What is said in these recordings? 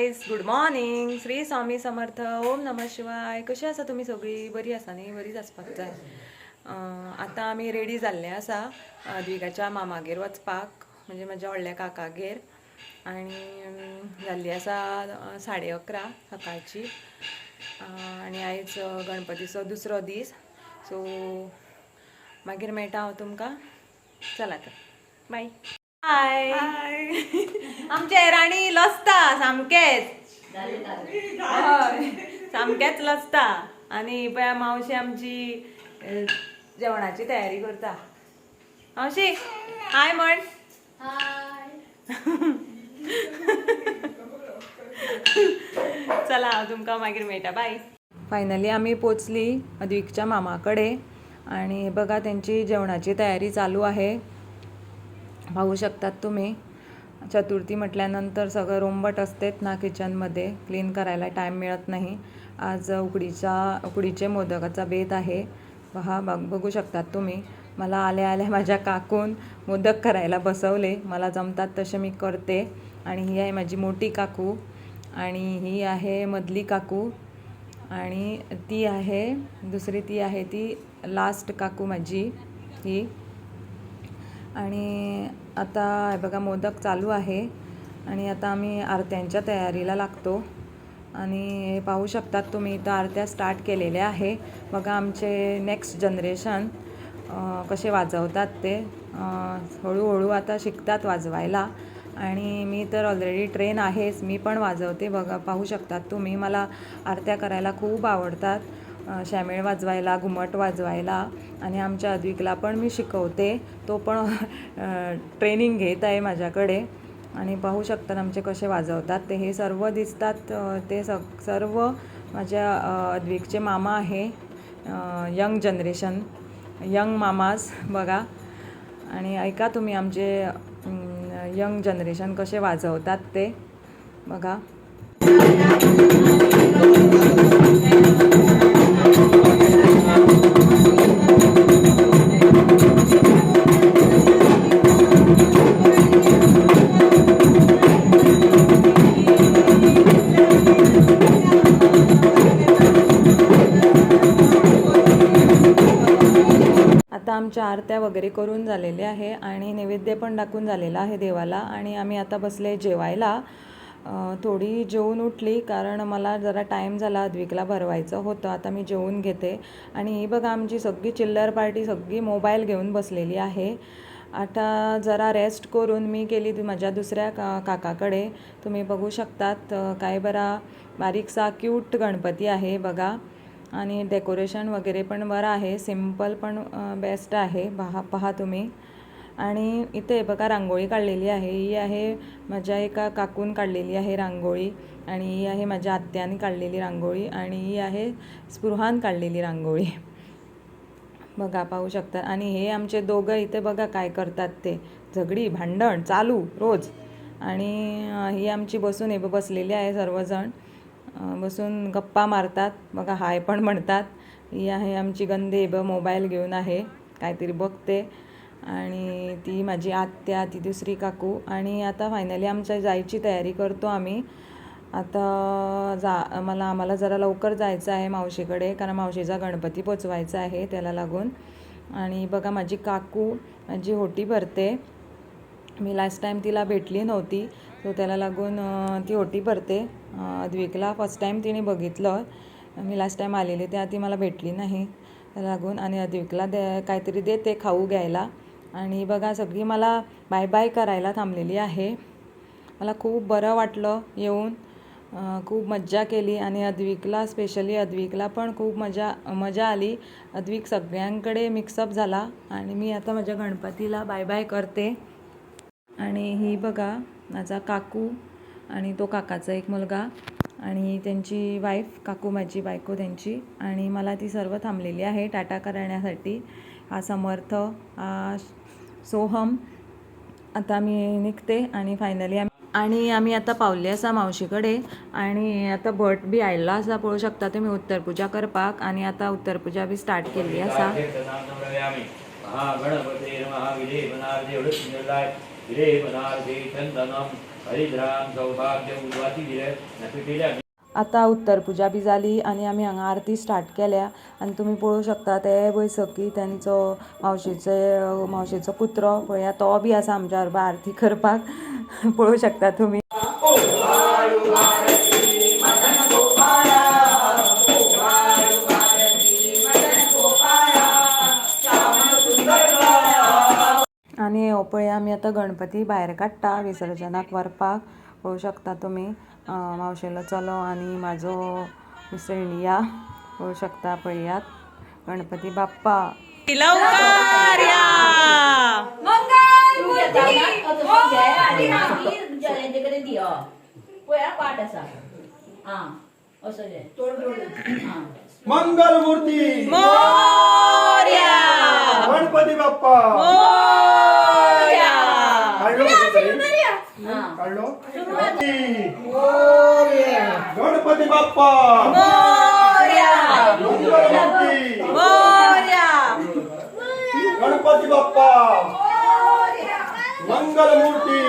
Guys, good morning. Shri Swami Samarth. ओम नमः शिवाय. कशी आसा तुम्ही सगळी? बरी आसा न्ही? बरीच आसपाक जाय. आता आमी रेडी जाल्ले आसा द्विगाच्या मामागेर वचपाक, म्हणजे म्हज्या व्हडल्या काकागेर. आनी जाल्ली आसा 11:30 सकाळची. आनी आयज गणपतीचो दुसरो दीस. सो मागीर मेळटा हांव तुमकां. चला तर, बाय. हाय. आमचे राणी लसता सामकेच, सामकेच लसता. आणि पळय मावशी आमची जेवणाची तयारी करता. मावशी हाय म्हण. चला हांव तुमकां मागीर मेळटा. बाय. फायनली आमी पोचली अद्विकच्या मामाकडे. आणि हे बघा त्यांची जेवणाची तयारी चालू आहे. पाहू शकतात तुम्ही. चतुर्थी म्हटल्यानंतर सगळं रोंबट असतेच ना किचनमध्ये. क्लीन करायला टाईम मिळत नाही. आज उकडीचे मोदकाचा बेत आहे. पहा, बघू शकतात तुम्ही. मला आल्या आल्या माझ्या काकून मोदक करायला बसवले. मला जमतात तसे मी करते. आणि ही आहे माझी मोठी काकू, आणि ही आहे मधली काकू, आणि ती आहे दुसरी, ती आहे ती लास्ट काकू माझी ही. आणि आता बघा मोदक चालू आहे. आणि आता आम्ही आरत्यांच्या तयारीला लागतो. आणि पाहू शकतात तुम्ही इथं आरत्या स्टार्ट केलेल्या आहे. बघा आमचे नेक्स्ट जनरेशन कसे वाजवतात ते. हळूहळू आता शिकतात वाजवायला. आणि मी तर ऑलरेडी ट्रेन आहेच, मी पण वाजवते. बघा पाहू शकतात तुम्ही. मला आरत्या करायला खूप आवडतात. शामेळ वाजवायला, घुमट वाजवायला. आणि आमच्या अद्विकला पण मी शिकवते. तो पण ट्रेनिंग घेत आहे माझ्याकडे. आणि पाहू शकतात आमचे कसे वाजवतात ते. हे सर्व दिसतात ते सर्व माझ्या अद्विकचे मामा आहे. यंग जनरेशन, यंग मामाज बघा. आणि ऐका तुम्ही आमचे यंग जनरेशन कसे वाजवतात ते बघा. आता आमच्या आरत्या वगैरे करून झालेल्या आहे आणि नैवेद्य पण टाकून झालेला आहे देवाला. आणि आम्ही आता बसले जेवायला. थोडी जेवून उठली कारण मला जरा टाईम झाला, अद्विकला भरवायचं होतं. आता मी जेवून घेते. आणि ही बघा आमची सगळी चिल्लर पार्टी सगळी मोबाईल घेऊन बसलेली आहे. आता जरा रेस्ट करून मी गेली माझ्या दुसऱ्या काकाकडे. तुम्ही बघू शकतात काय बरा बारीकसा क्यूट गणपती आहे बघा. आणि डेकोरेशन वगैरे पण बरं आहे. सिम्पल पण बेस्ट आहे. पहा तुम्ही. आणि इथे बघा रांगोळी काढलेली आहे. ही आहे माझ्या एका काकून काढलेली आहे रांगोळी. आणि ही आहे माझ्या आत्याने काढलेली रांगोळी. आणि ही आहे स्पृहान काढलेली रांगोळी बघा, पाहू शकता. आणि हे आमचे दोघं इथे बघा काय करतात ते. झगडी भांडण चालू रोज. आणि ही आमची बसून बसलेली आहे. सर्वजण बसून गप्पा मारतात बघा, हाय पण म्हणतात. ही आहे आमची गंदे मोबाईल घेऊन आहे, काहीतरी बघते. आणि ती माझी आत्या, ती दुसरी काकू. आणि आता फायनली आमच्या जायची तयारी करतो आम्ही. आता आम्हाला जरा लवकर जायचं आहे मावशीकडे, कारण मावशीचा गणपती पोचवायचा आहे त्याला लागून. आणि बघा माझी काकू माझी ओटी भरते. मी लास्ट टाईम तिला भेटली नव्हती, सो त्याला लागून ती ओटी भरते. अद्विकला फर्स्ट टाईम तिने बघितलं. मी लास्ट टाईम आलेली त्या ती मला भेटली नाही त्याला लागून. आणि अद्विकला काहीतरी देते खाऊ घ्यायला. आणि बघा सगळी मला बाय बाय करायला थांबलेली आहे. मला खूप बरं वाटलं येऊन. खूप मज्जा केली. आणि अद्विकला, स्पेशली अद्विकला पण खूप मजा आली. अद्विक सगळ्यांकडे मिक्सअप झाला. आणि मी आता माझ्या गणपतीला बाय बाय करते. आणि ही बघा माझा काकू, आणि तो काकाचा एक मुलगा, आणि त्यांची वाईफ, काकू माझी बायको त्यांची. आणि मला ती सर्व थांबलेली आहे टाटा करण्यासाठी. हा समर्थ, हा सोहम. आता मी निघते. आणि फायनली आम्ही आता पावले असा मावशीकडे. आणि आता भट बी आयला असा पळू शकता तुम्ही उत्तरपूजा करपाक. आणि आता उत्तरपूजा बी स्टार्ट केली असा. महागणपते नमः. विधे बनार्दे वृत्तिनिर्लाय विधे बनार्दे चंदनम हरिद्राम सौभाग्य उजवाती दिले नापितेल्या आता उत्तर पुजा बी जाली आनी आमी हांगा आरती स्टार्ट केल्या आनी तुमी पळोवंक शकता ते बैसकी तेंचो मावशेचो कुत्रो पळया तो बी आसा आमच्या बरोबर आरती करपाक पळोवंक शकता तुमी. आनी हो पळय आमी आतां गणपती भायर काडटा विसर्जनाक व्हरपाक. पळोवंक शकता तुमी मावशेलो चलो आनी म्हाजो मिसळिया पळोवंक शकता. पळयात गणपती बाप्पा लवकर या. मंगल मूर्ती मोरया गणपती बाप्पा मोरया. काढलो गणपती बाप्पा मोरया मंगल मूर्ती मोरया गणपती बाप्पा मंगल मूर्ती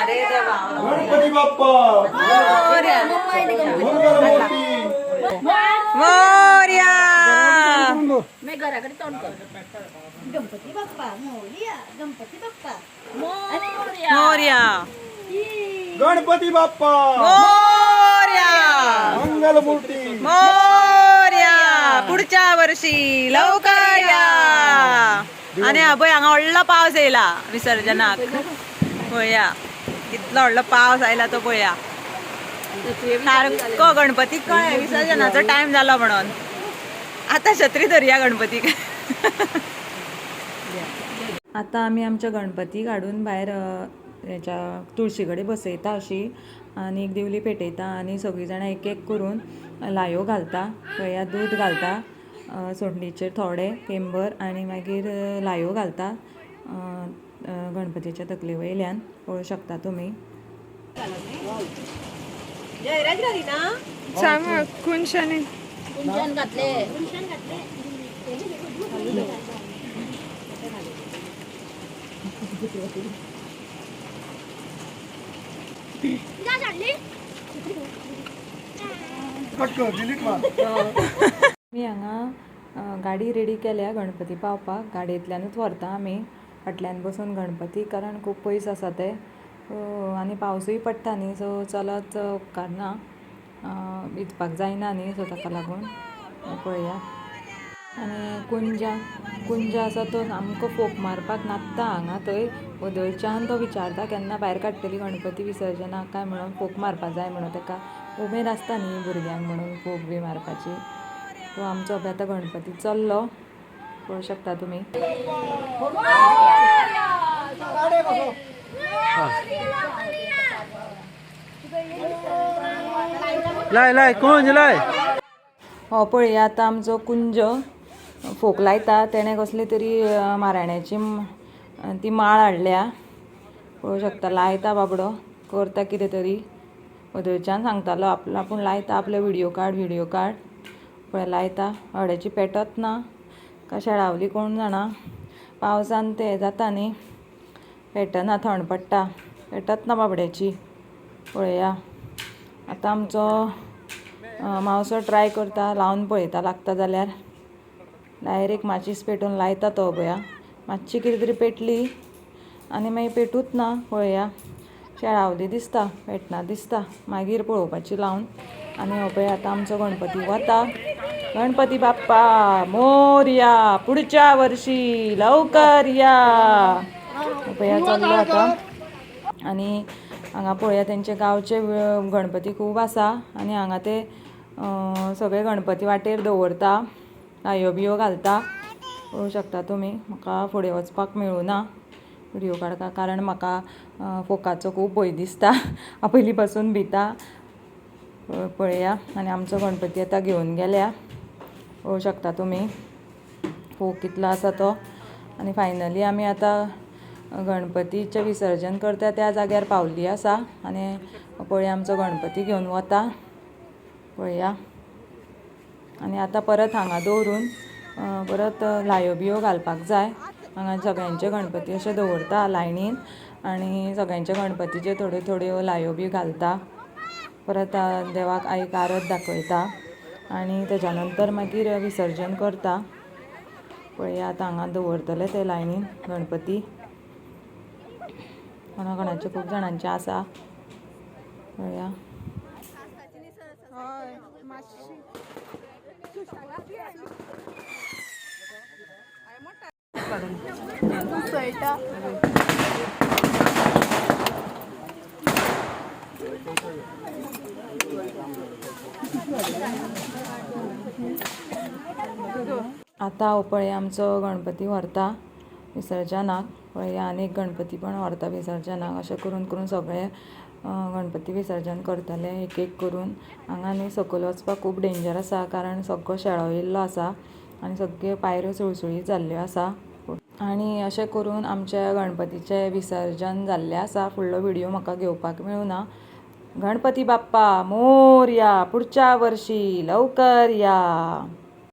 अरे देवा गणपती बाप्पा मोरया मंगल मूर्ती मोरया. मैं घराकडे तोंड कर. गणपती बाप्पा मोरया. गणपती बाप्पा मोरया. मोरया गणपती बाप्पा मोरया मंगल मूर्ती मोरया. पुढच्या वर्षी लवकर या. आणि पळय हांगा व्हडलो पावस येयला विसर्जनाक. पळया कितलो व्हडलो पावस आयला तो पळया. सारको गणपतीक कळ्ळें विसर्जनाचो टायम जालो म्हणून. आता छत्री धरया गणपतीक. आता आमी आमच्या गणपती काडून भायर हेच्या तुळशी कडेन बसयता अशी आनी एक दिवली पेटयता आनी सगळीं जाणां एक एक करून लायो घालता. पळया दूद घालता सोडणीचेर थोडे पेंबर आनी मागीर लायो घालता गणपतीच्या तकले वयल्यान. पळोवंक शकता तुमी. कुंशन घातले. मी हांगा गाडी रेडी केल्या गणपती पावपाक. गाडयेंतल्यानूच व्हरता आमी फाटल्यान बसून गणपती कारण खूब पयस आसा ते आनी पावसूय पडटा न्ही सो चलत उपकारना भिजपाक जायना न्ही सो ताका लागून. पळया आनी कुंजा आसा तो सामको फोक मारपाक नाचता हांगा थंय वदळच्यान. तो विचारता केन्ना भायर काडटली गणपती विसर्जनाक काय म्हणून. फोक मारपाक जाय म्हणून ताका उमेद आसता न्ही भुरग्यांक म्हणून फोक बी मारपाची. तो आमचो आतां गणपती चल्लो पळोवंक शकता तुमी. लाय लाय कुंज लाय. हो पळया आतां आमचो कुंज फोक लायता. तेणें कसली तरी माराण्याची ती माळ हाडल्या. पळोवंक शकता लायता बाबडो करता कितें तरी. वदळच्यान सांगतालो आपूण लायता आपले व्हिडिओ काड पळय लायता. हळद्याची पेटत ना काय शेळावली कोण जाणा. पावसान ते जाता न्ही पेटना थंड पडटा पेटत ना बाबड्याची. पळया आतां आमचो मावसो ट्राय करता लावन पळयता लागता जाल्यार. डायरेक्ट माचीस पेटोवन लायता तो पळया. मातशी कितें तरी पेटली आनी मागीर पेटूच ना. पळया शेळावली दिसता पेटना दिसता. मागीर पळोवपाची लावन. आनी हो पळय आतां आमचो गणपती वता. गणपती बाप्पा मोरया पुढच्या वर्षी लवकर या. पळया चल्लो आतां. आनी हांगा पळया तेंचे गांवचे गणपती खूब आसा आनी हांगा ते सगळे गणपती वाटेर दवरता लायो बियो घालता. पळोवंक शकता तुमी. म्हाका फुडें वचपाक मेळूना व्हिडिओ काडपाक कारण म्हाका फोकाचो खूब भंय दिसता. हांव पयलीं पासून भिता. पळया आनी आमचो गणपती आतां घेवन गेल्या. पळोवंक शकता तुमी फोक कितलो आसा तो. आनी फायनली आमी आतां गणपतीचें विसर्जन करता त्या जाग्यार पावल्ली आसा. आनी पळया आमचो गणपती घेवन वता. पळया आनी आतां परत हांगा दवरून परत लायो बियो घालपाक जाय. हांगा सगळ्यांचे गणपती अशे दवरता लायनीन आनी सगळ्यांच्या गणपतीचे थोड्यो थोड्यो लायो बी घालता. परत देवाक आईक आरत दाखयता आनी तेच्या नंतर मागीर विसर्जन करता. पळया आतां हांगा दवरतले ते लायनीन गणपती. कोणाकोणाचे खूब जाणांचे आसा. पळया आतां हो पळय आमचो गणपती व्हरता विसर्जनाक. पळया आनीक गणपती पण व्हरता विसर्जनाक. अशें करून करून सगळे गणपती विसर्जन करतले एक एक करून. हांगा न्ही सकयल वचपाक खूब डेंजर आसा कारण सगळो शेळो आसा आनी सगळ्यो पायऱ्यो सुळसुळीत जाल्ल्यो आसा. आनी अशें करून आमच्या गणपतीचें विसर्जन जाल्लें आसा. फुडलो व्हिडियो म्हाका घेवपाक मेळूना. गणपती बाप्पा मोरया. पुढच्या वर्षी लवकर या.